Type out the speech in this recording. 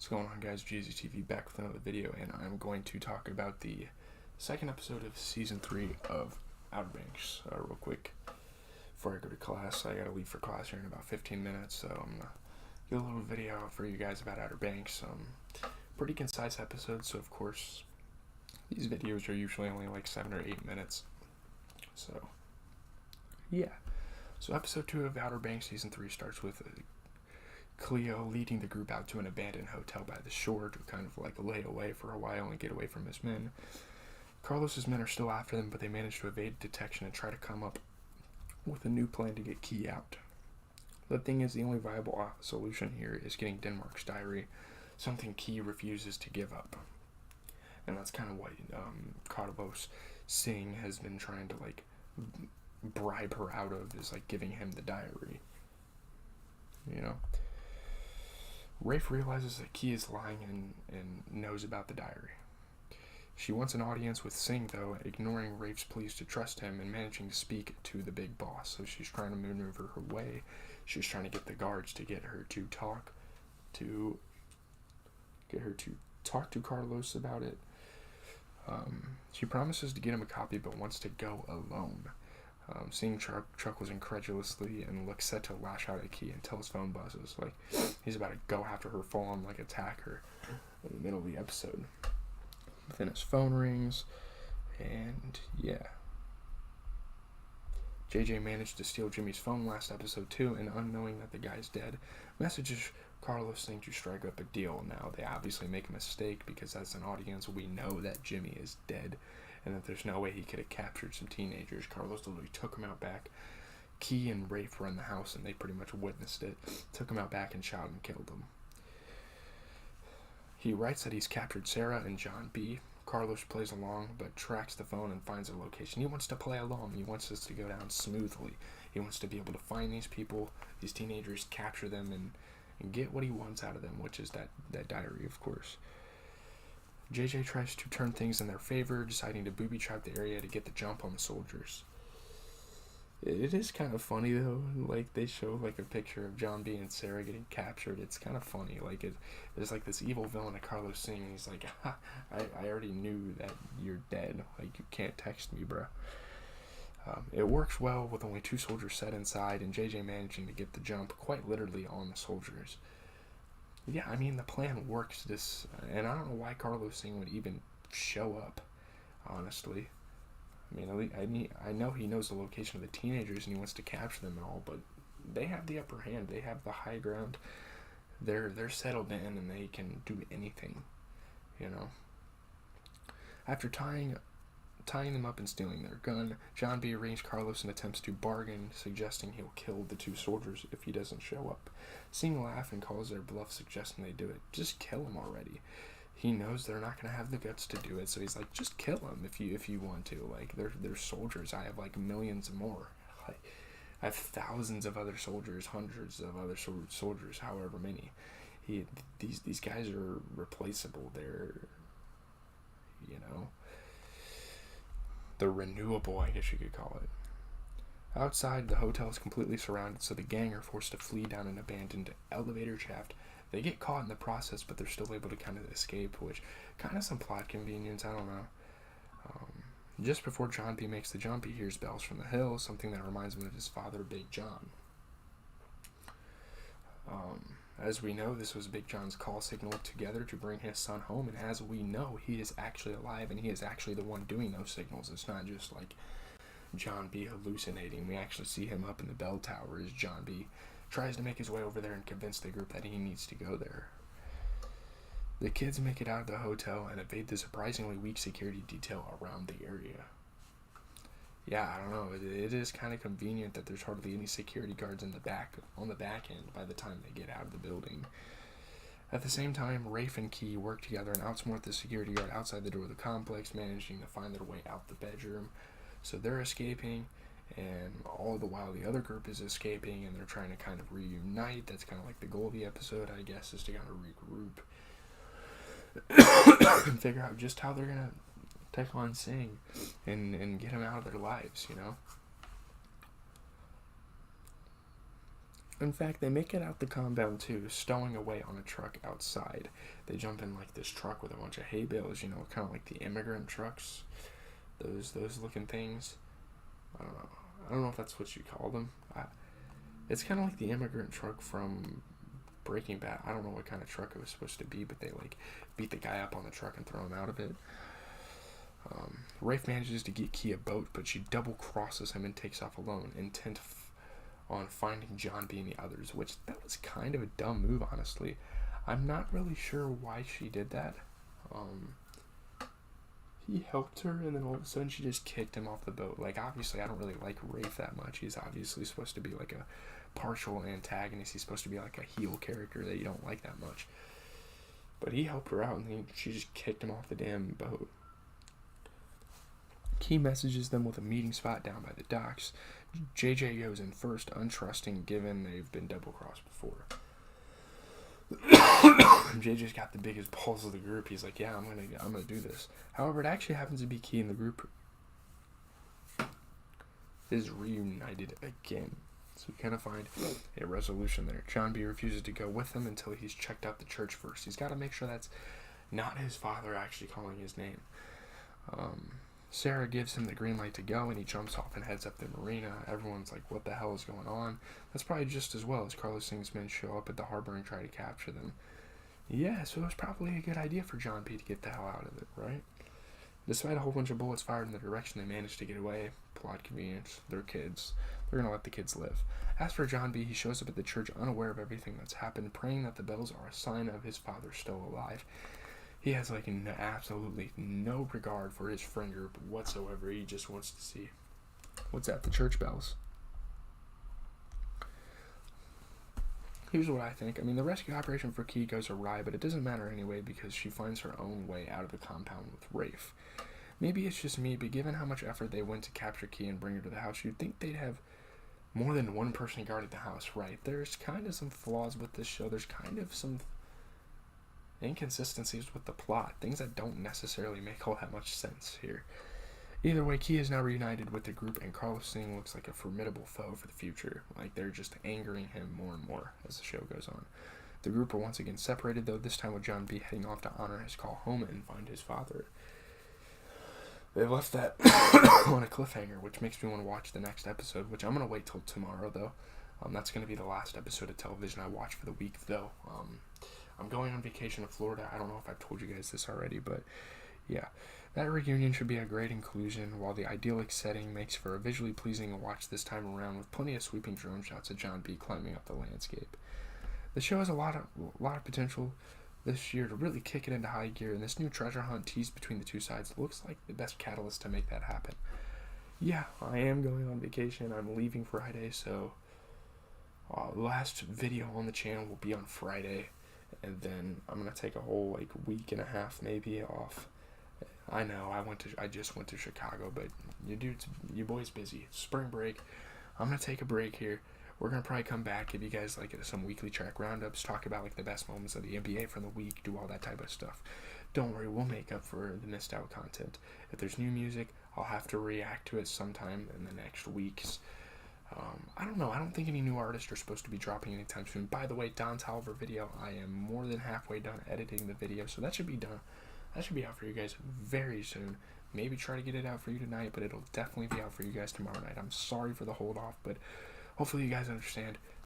What's going on, guys? GZTV back with another video, and I'm going to talk about the second episode of Season 3 of Outer Banks. Real quick, before I go to class, I gotta leave for class here in about 15 minutes, so I'm gonna get a little video out for you guys about Outer Banks. Pretty concise episodes, so of course, these videos are usually only like 7 or 8 minutes. So, yeah. So episode 2 of Outer Banks Season 3 starts with Cleo leading the group out to an abandoned hotel by the shore to kind of like lay away for a while and get away from his men. Carlos's men are still after them, but they manage to evade detection and try to come up with a new plan to get Key out. The thing is, the only viable solution here is getting Denmark's diary, something Key refuses to give up. And that's kind of what Carlos Singh has been trying to like bribe her out of, is like giving him the diary. You know? Rafe realizes that Key is lying and knows about the diary. She wants an audience with Singh, though, ignoring Rafe's pleas to trust him and managing to speak to the big boss. So she's trying to maneuver her way. She's trying to get the guards to get her to talk to Carlos about it. She promises to get him a copy, but wants to go alone. Seeing chuckles incredulously and looks set to lash out at Key until his phone buzzes. Like, he's about to go after her, full on, like, attack her in the middle of the episode. But then his phone rings, and yeah. JJ managed to steal Jimmy's phone last episode too, and unknowing that the guy's dead, messages Carlos saying to strike up a deal. Now, they obviously make a mistake because as an audience, we know that Jimmy is dead, and that there's no way he could have captured some teenagers. Carlos literally took him out back. Key and Rafe were in the house, and they pretty much witnessed it. Took him out back and shot and killed him. He writes that he's captured Sarah and John B. Carlos plays along, but tracks the phone and finds a location. He wants to play along. He wants this to go down smoothly. He wants to be able to find these people, these teenagers, capture them, and get what he wants out of them, which is that diary, of course. JJ tries to turn things in their favor, deciding to booby-trap the area to get the jump on the soldiers. It is kind of funny, though. Like, they show, like, a picture of John B. and Sarah getting captured. It's kind of funny. Like, there's, like, this evil villain of Carlos Singh, and he's like, I already knew that you're dead. Like, you can't text me, bro. It works well with only 2 soldiers set inside, and JJ managing to get the jump quite literally on the soldiers. Yeah, I mean, the plan works, and I don't know why Carlos Singh would even show up, honestly. I mean, I know he knows the location of the teenagers and he wants to capture them all, but they have the upper hand. They have the high ground. They're settled in and they can do anything, you know. After tying them up and stealing their gun, John B. arranged Carlos and attempts to bargain, suggesting he'll kill the 2 soldiers if he doesn't show up. Singh laughs and calls their bluff, suggesting they do it. Just kill him already. He knows they're not going to have the guts to do it, so he's like, just kill them if you want to. Like, they're soldiers. I have, like, millions more. Like, I have thousands of other soldiers, hundreds of other soldiers, however many. These guys are replaceable. They're renewable, I guess you could call it. Outside, the hotel is completely surrounded, so the gang are forced to flee down an abandoned elevator shaft. They get caught in the process, but they're still able to kind of escape, which kind of some plot convenience, I don't know. Just before John B. makes the jump, he hears bells from the hill, something that reminds him of his father, Big John. As we know, this was Big John's call signal together to bring his son home, and as we know, he is actually alive, and he is actually the one doing those signals. It's not just like John B. hallucinating. We actually see him up in the bell tower as John B. tries to make his way over there and convince the group that he needs to go there. The kids make it out of the hotel and evade the surprisingly weak security detail around the area. Yeah, I don't know. It is kind of convenient that there's hardly any security guards on the back end by the time they get out of the building. At the same time, Rafe and Key work together and outsmart the security guard outside the door of the complex, managing to find their way out the bedroom. So they're escaping, and all the while the other group is escaping, and they're trying to kind of reunite. That's kind of like the goal of the episode, I guess, is to kind of regroup and figure out just how they're going to take on Singh and get him out of their lives, you know. In fact, they make it out the compound too, stowing away on a truck outside. They jump in like this truck with a bunch of hay bales, kind of like the immigrant trucks. Those looking things. I don't know. I don't know if that's what you call them. It's kind of like the immigrant truck from Breaking Bad. I don't know what kind of truck it was supposed to be, but they like beat the guy up on the truck and throw him out of it. Rafe manages to get Key a boat, but she double crosses him and takes off alone, intent on finding John B and the others, which that was kind of a dumb move, honestly. I'm not really sure why she did that. He helped her, and then all of a sudden she just kicked him off the boat. Like, obviously, I don't really like Rafe that much. He's obviously supposed to be like a partial antagonist. He's supposed to be like a heel character that you don't like that much. But he helped her out, and then she just kicked him off the damn boat. Key messages them with a meeting spot down by the docks. JJ goes in first, untrusting given they've been double-crossed before. JJ's got the biggest balls of the group. He's like, yeah, I'm gonna do this. However, it actually happens to be Key in the group is reunited again. So we kind of find a resolution there. John B refuses to go with him until he's checked out the church first. He's got to make sure that's not his father actually calling his name. Sarah gives him the green light to go, and he jumps off and heads up the marina. Everyone's like, what the hell is going on? That's probably just as well as Carlos Singh's men show up at the harbor and try to capture them. Yeah, so it was probably a good idea for John B to get the hell out of it, right? Despite a whole bunch of bullets fired in their direction, they managed to get away. Plot convenience. They're kids. They're going to let the kids live. As for John B, he shows up at the church unaware of everything that's happened, praying that the bells are a sign of his father still alive. He has absolutely no regard for his friend group whatsoever. He just wants to see what's at the church bells. Here's what I think. The rescue operation for Key goes awry, but it doesn't matter anyway because she finds her own way out of the compound with Rafe. Maybe it's just me, but given how much effort they went to capture Key and bring her to the house, you'd think they'd have more than one person guarding the house, right? There's kind of some flaws with this show. There's kind of some inconsistencies with the plot, things that don't necessarily make all that much sense here. Either way, Key is now reunited with the group, and Carlos Singh looks like a formidable foe for the future. Like, they're just angering him more and more as the show goes on. The group are once again separated, though this time with John B heading off to honor his call home and find his father. They left that on a cliffhanger, which makes me want to watch the next episode, which I'm going to wait till tomorrow, though. That's going to be the last episode of television I watch for the week, though. I'm going on vacation to Florida. I don't know if I've told you guys this already, but yeah. That reunion should be a great inclusion, while the idyllic setting makes for a visually pleasing watch this time around with plenty of sweeping drone shots of John B climbing up the landscape. The show has a lot of potential this year to really kick it into high gear, and this new treasure hunt teased between the two sides looks like the best catalyst to make that happen. Yeah, I am going on vacation. I'm leaving Friday, so last video on the channel will be on Friday. And then I'm gonna take a whole week and a half maybe off. I know I just went to Chicago, but your boy's busy. Spring break. I'm gonna take a break here. We're gonna probably come back, give you guys some weekly track roundups, talk about the best moments of the NBA from the week, do all that type of stuff. Don't worry, we'll make up for the missed out content. If there's new music, I'll have to react to it sometime in the next weeks. I don't know. I don't think any new artists are supposed to be dropping anytime soon. By the way, Don Tolliver video, I am more than halfway done editing the video, so that should be done. That should be out for you guys very soon. Maybe try to get it out for you tonight, but it'll definitely be out for you guys tomorrow night. I'm sorry for the hold off, but hopefully you guys understand.